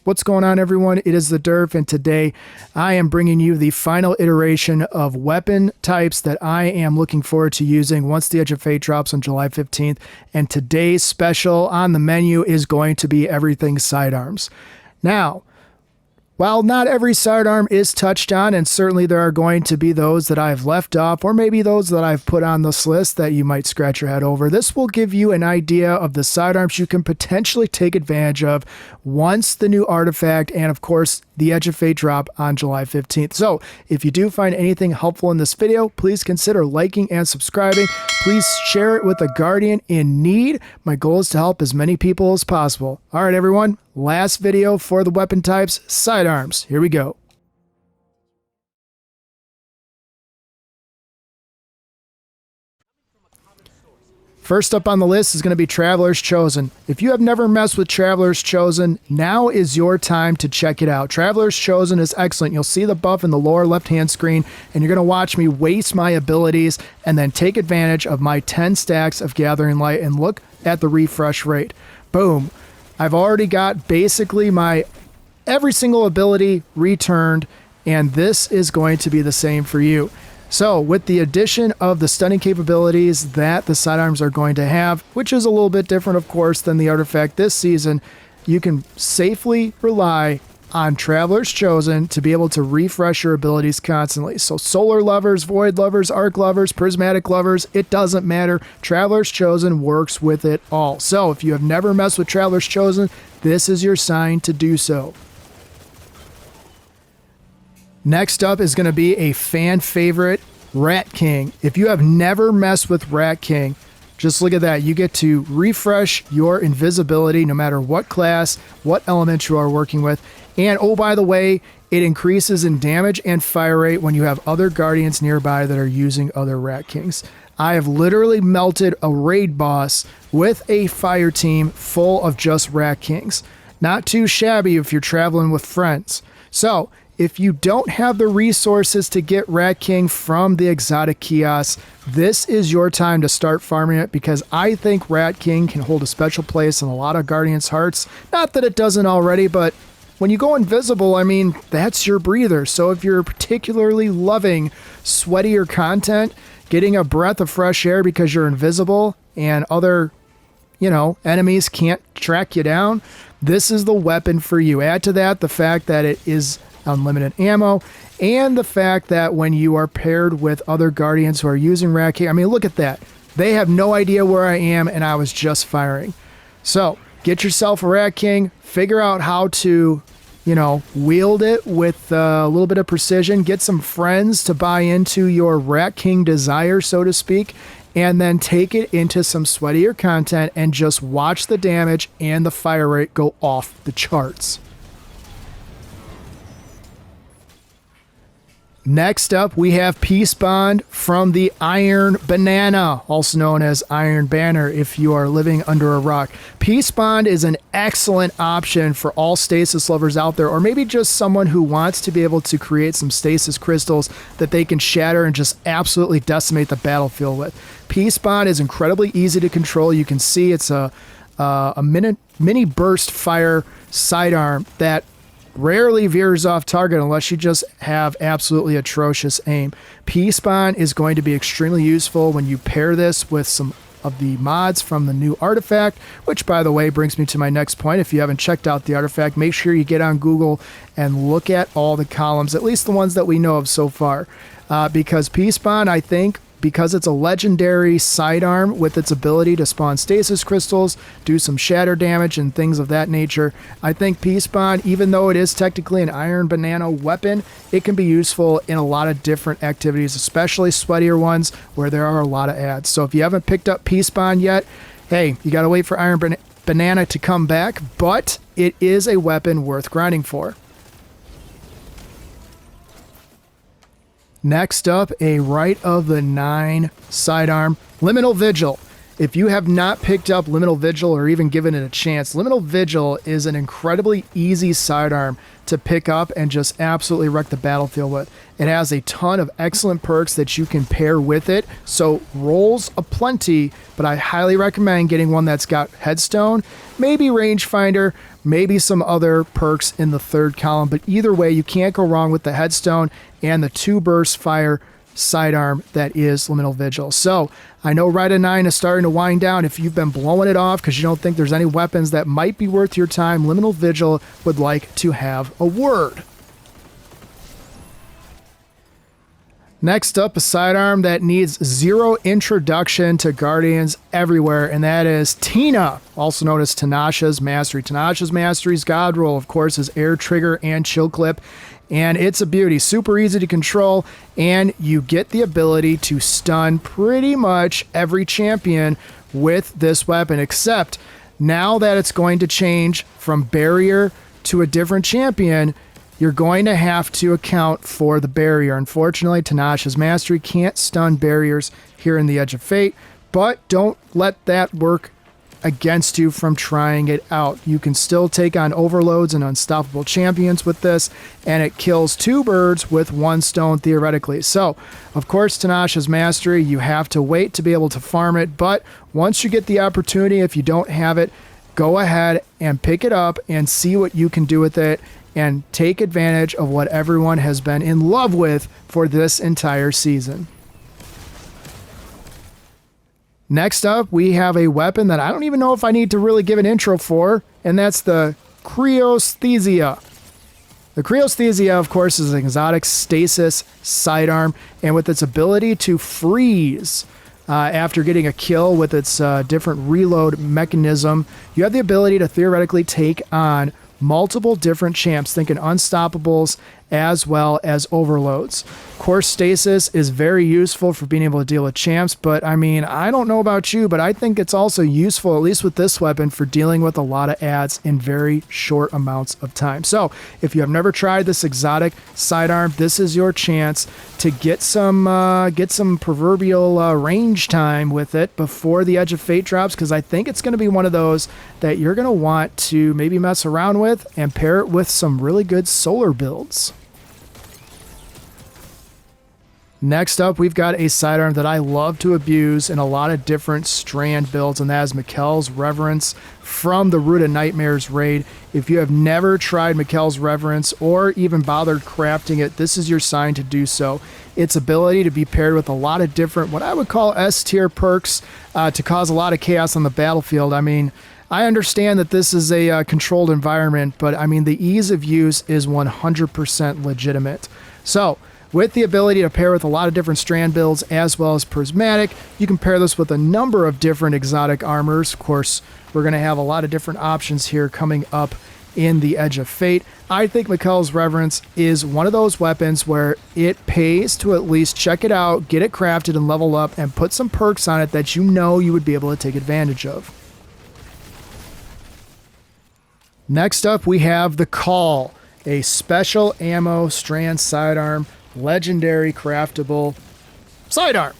What's going on, everyone? It is the Derf, and today I am bringing you the final iteration of weapon types that I am looking forward to using once the Edge of Fate drops on July 15th. And today's special on the menu is going to be everything sidearms. Now, while not every sidearm is touched on, and certainly there are going to be those that I've left off, or maybe those that I've put on this list that you might scratch your head over, this will give you an idea of the sidearms you can potentially take advantage of once the new artifact and, of course, the Edge of Fate drop on July 15th. So if you do find anything helpful in this video, please consider liking and subscribing. Please share it with a guardian in need. My goal is to help as many people as possible. All right, everyone. Last video for the weapon types, sidearms. Here we go. First up on the list is going to be Traveler's Chosen. If you have never messed with Traveler's Chosen, now is your time to check it out. Traveler's Chosen is excellent. You'll see the buff in the lower left-hand screen, and you're going to watch me waste my abilities and then take advantage of my 10 stacks of Gathering Light and look at the refresh rate. Boom. I've already got basically my every single ability returned, and this is going to be the same for you. So with the addition of the stunning capabilities that the sidearms are going to have, which is a little bit different, of course, than the artifact this season, you can safely rely on Traveler's Chosen to be able to refresh your abilities constantly. So solar lovers, void lovers, arc lovers, prismatic lovers, it doesn't matter. Traveler's Chosen works with it all. So if you have never messed with Traveler's Chosen, this is your sign to do so. Next up is going to be a fan favorite, Rat King. If you have never messed with Rat King, just look at that. You get to refresh your invisibility no matter what class, what element you are working with. And oh, by the way, it increases in damage and fire rate when you have other guardians nearby that are using other Rat Kings. I have literally melted a raid boss with a fire team full of just Rat Kings. Not too shabby if you're traveling with friends. So if you don't have the resources to get Rat King from the exotic kiosk, this is your time to start farming it, because I think Rat King can hold a special place in a lot of Guardians' hearts. Not that it doesn't already, but when you go invisible, I mean, that's your breather. So if you're particularly loving sweatier content, getting a breath of fresh air because you're invisible and other, enemies can't track you down, this is the weapon for you. Add to that the fact that it is unlimited ammo, and the fact that when you are paired with other guardians who are using Rat King, I mean, look at that. They have no idea where I am, and I was just firing. So get yourself a Rat King, figure out how to, wield it with a little bit of precision, get some friends to buy into your Rat King desire, so to speak, and then take it into some sweatier content and just watch the damage and the fire rate go off the charts. Next up, we have Peacebond from the Iron Banana, also known as Iron Banner if you are living under a rock. Peacebond is an excellent option for all stasis lovers out there, or maybe just someone who wants to be able to create some stasis crystals that they can shatter and just absolutely decimate the battlefield with. Peacebond is incredibly easy to control. You can see it's a mini burst fire sidearm that rarely veers off target unless you just have absolutely atrocious aim. Peacebond is going to be extremely useful when you pair this with some of the mods from the new artifact, which, by the way, brings me to my next point. If you haven't checked out the artifact, make sure you get on Google and look at all the columns, at least the ones that we know of so far, because Peacebond, I think, because it's a legendary sidearm with its ability to spawn stasis crystals, do some shatter damage and things of that nature, I think Peacebond, even though it is technically an Iron Banana weapon, it can be useful in a lot of different activities, especially sweatier ones where there are a lot of ads. So if you haven't picked up Peacebond yet, hey, you got to wait for Iron Banana to come back, but it is a weapon worth grinding for. Next up, a Rite of the Nine sidearm, Liminal Vigil. If you have not picked up Liminal Vigil or even given it a chance, Liminal Vigil is an incredibly easy sidearm to pick up and just absolutely wreck the battlefield with. It has a ton of excellent perks that you can pair with it, so rolls aplenty, but I highly recommend getting one that's got Headstone, maybe Rangefinder, maybe some other perks in the third column, but either way, you can't go wrong with the Headstone and the 2-burst fire sidearm that is Liminal Vigil. So I know Ride of 9 is starting to wind down. If you've been blowing it off because you don't think there's any weapons that might be worth your time, Liminal Vigil would like to have a word. Next up, a sidearm that needs zero introduction to Guardians everywhere, and that is Tina, also known as Tinasha's Mastery. Tinasha's Mastery's God Roll, of course, is air trigger and chill clip, and it's a beauty. Super easy to control, and you get the ability to stun pretty much every champion with this weapon, except now that it's going to change from barrier to a different champion, you're going to have to account for the barrier. Unfortunately, Tinasha's Mastery can't stun barriers here in the Edge of Fate, but don't let that work against you from trying it out. You can still take on overloads and unstoppable champions with this, and it kills 2 birds with 1 stone theoretically. So, of course, Tinasha's Mastery, you have to wait to be able to farm it, but once you get the opportunity, if you don't have it, go ahead and pick it up and see what you can do with it, and take advantage of what everyone has been in love with for this entire season. Next up, we have a weapon that I don't even know if I need to really give an intro for, and that's the Cryosthesia. The Cryosthesia, of course, is an exotic stasis sidearm, and with its ability to freeze after getting a kill with its different reload mechanism, you have the ability to theoretically take on multiple different champs, thinking unstoppables as well as overloads. Of course, stasis is very useful for being able to deal with champs, but I mean, I don't know about you, but I think it's also useful, at least with this weapon, for dealing with a lot of adds in very short amounts of time. So if you have never tried this exotic sidearm, this is your chance to get some proverbial range time with it before the Edge of Fate drops, because I think it's going to be one of those that you're going to want to maybe mess around with and pair it with some really good solar builds. Next up, we've got a sidearm that I love to abuse in a lot of different strand builds, and that is Mykel's Reverence from the Root of Nightmares raid. If you have never tried Mykel's Reverence or even bothered crafting it, this is your sign to do so. Its ability to be paired with a lot of different, what I would call S-tier perks to cause a lot of chaos on the battlefield. I mean, I understand that this is a controlled environment, but I mean, the ease of use is 100% legitimate. So, with the ability to pair with a lot of different strand builds as well as prismatic, you can pair this with a number of different exotic armors. Of course, we're going to have a lot of different options here coming up in the Edge of Fate. I think Mykel's Reverence is one of those weapons where it pays to at least check it out, get it crafted and level up, and put some perks on it that you know you would be able to take advantage of. Next up, we have the Call, a special ammo strand sidearm, legendary craftable sidearm.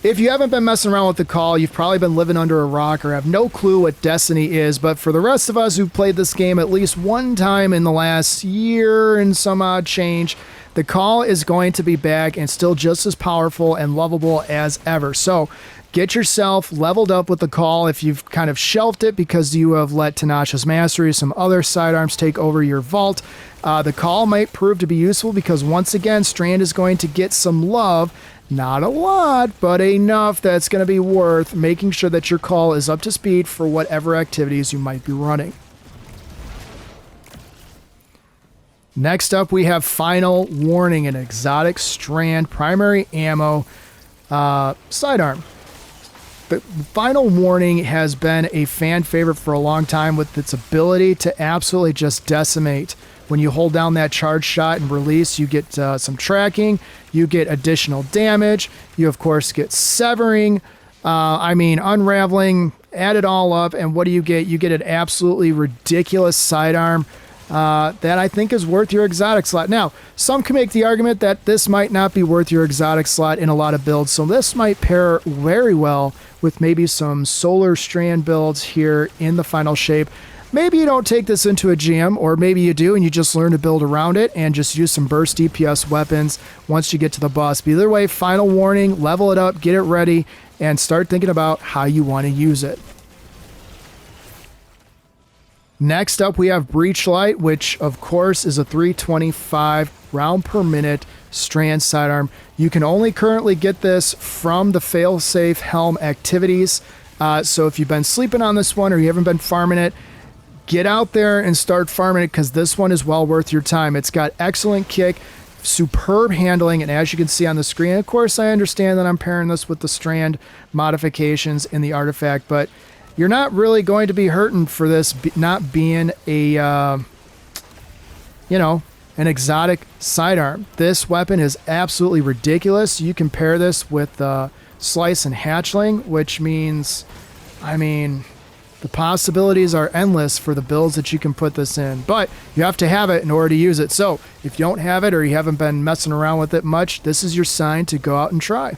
If you haven't been messing around with the Call, you've probably been living under a rock or have no clue what Destiny is, but for the rest of us who've played this game at least one time in the last year and some odd change, the Call is going to be back and still just as powerful and lovable as ever. So get yourself leveled up with the Call if you've kind of shelved it because you have let Tinasha's Mastery, some other sidearms take over your vault. The Call might prove to be useful because once again, Strand is going to get some love. Not a lot, but enough that's going to be worth making sure that your Call is up to speed for whatever activities you might be running. Next up, we have Final Warning, an exotic strand primary ammo sidearm. The Final Warning has been a fan favorite for a long time with its ability to absolutely just decimate. When you hold down that charge shot and release, you get some tracking, you get additional damage, you of course get severing, unraveling, add it all up, and what do you get? You get an absolutely ridiculous sidearm that I think is worth your exotic slot. Now, some can make the argument that this might not be worth your exotic slot in a lot of builds, so this might pair very well with maybe some solar strand builds here in the final shape. Maybe you don't take this into a GM, or maybe you do and you just learn to build around it and just use some burst DPS weapons once you get to the boss. But either way, final warning, level it up, get it ready, and start thinking about how you want to use it. Next up, we have Breachlight, which of course is a 325 round per minute strand sidearm. You can only currently get this from the failsafe helm activities. So if you've been sleeping on this one or you haven't been farming it, get out there and start farming it, because this one is well worth your time. It's got excellent kick, superb handling, and as you can see on the screen, of course, I understand that I'm pairing this with the strand modifications in the artifact, but you're not really going to be hurting for this not being a, an exotic sidearm. This weapon is absolutely ridiculous. You can pair this with Slice and Hatchling, which means, the possibilities are endless for the builds that you can put this in, but you have to have it in order to use it. So if you don't have it or you haven't been messing around with it much, this is your sign to go out and try.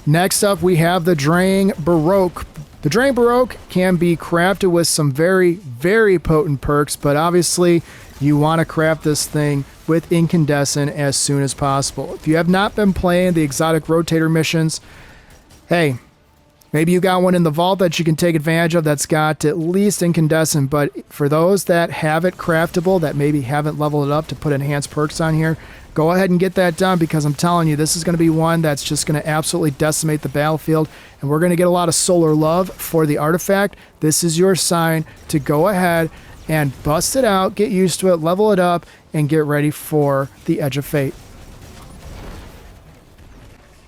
Next up, we have the Drang Baroque. The Drang Baroque can be crafted with some very, very potent perks, but obviously you want to craft this thing with Incandescent as soon as possible. If you have not been playing the exotic rotator missions, hey, maybe you got one in the vault that you can take advantage of that's got at least Incandescent, but for those that have it craftable, that maybe haven't leveled it up to put enhanced perks on here, go ahead and get that done, because I'm telling you, this is going to be one that's just going to absolutely decimate the battlefield, and we're going to get a lot of solar love for the artifact. This is your sign to go ahead and bust it out, get used to it, level it up, and get ready for the Edge of Fate.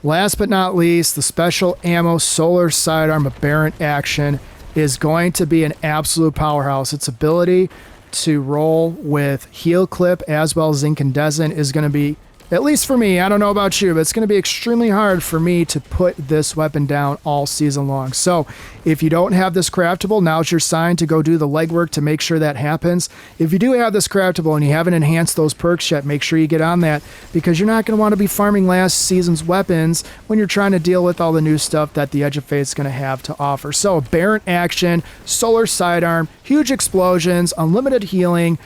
Last but not least, the special ammo solar sidearm Aberrant Action is going to be an absolute powerhouse. Its ability to roll with heal clip as well as Incandescent is going to be, at least for me, I don't know about you, but it's going to be extremely hard for me to put this weapon down all season long. So if you don't have this craftable, now's your sign to go do the legwork to make sure that happens. If you do have this craftable and you haven't enhanced those perks yet, make sure you get on that, because you're not going to want to be farming last season's weapons when you're trying to deal with all the new stuff that the Edge of Fate is going to have to offer. So Aberrant Action, solar sidearm, huge explosions, unlimited healing.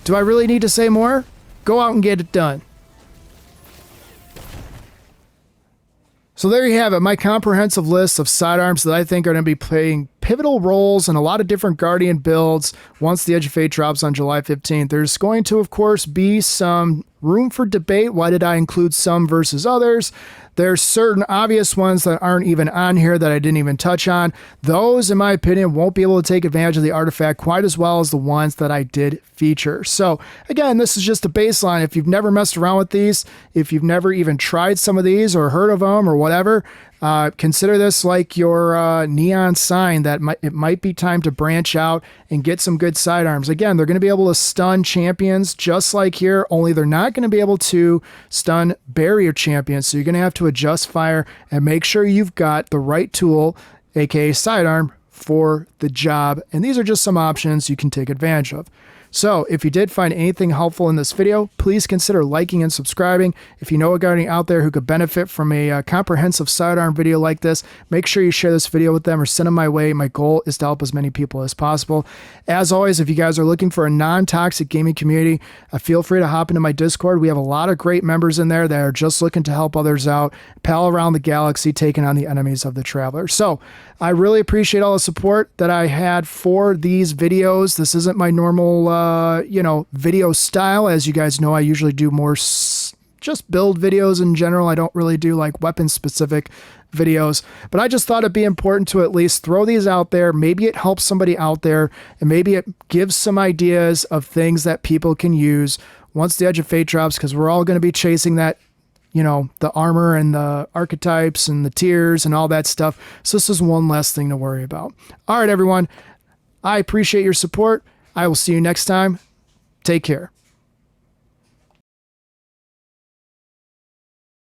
Do I really need to say more? Go out and get it done. So there you have it, my comprehensive list of sidearms that I think are going to be playing pivotal roles in a lot of different Guardian builds once the Edge of Fate drops on July 15th. There's going to, of course, be some room for debate. Why did I include some versus others? There's certain obvious ones that aren't even on here that I didn't even touch on. Those, in my opinion, won't be able to take advantage of the artifact quite as well as the ones that I did feature. So again, this is just a baseline. If you've never messed around with these, if you've never even tried some of these or heard of them or whatever, consider this like your neon sign that it might be time to branch out and get some good sidearms. Again, they're going to be able to stun champions just like here, only they're not going to be able to stun barrier champions. So you're going to have to adjust fire and make sure you've got the right tool, aka sidearm, for the job. And these are just some options you can take advantage of. So if you did find anything helpful in this video, please consider liking and subscribing. If you know a guardian out there who could benefit from a comprehensive sidearm video like this, make sure you share this video with them or send them my way. My goal is to help as many people as possible. As always, if you guys are looking for a non-toxic gaming community, feel free to hop into my Discord. We have a lot of great members in there that are just looking to help others out, pal around the galaxy, taking on the enemies of the traveler. So I really appreciate all the support that I had for these videos. This isn't my normal video style. As you guys know, I usually do more just build videos in general. I don't really do like weapon specific videos, but I just thought it'd be important to at least throw these out there. Maybe it helps somebody out there, and maybe it gives some ideas of things that people can use once the Edge of Fate drops, because we're all going to be chasing that, the armor and the archetypes and the tiers and all that stuff. So this is one less thing to worry about. All right, everyone. I appreciate your support. I will see you next time. Take care.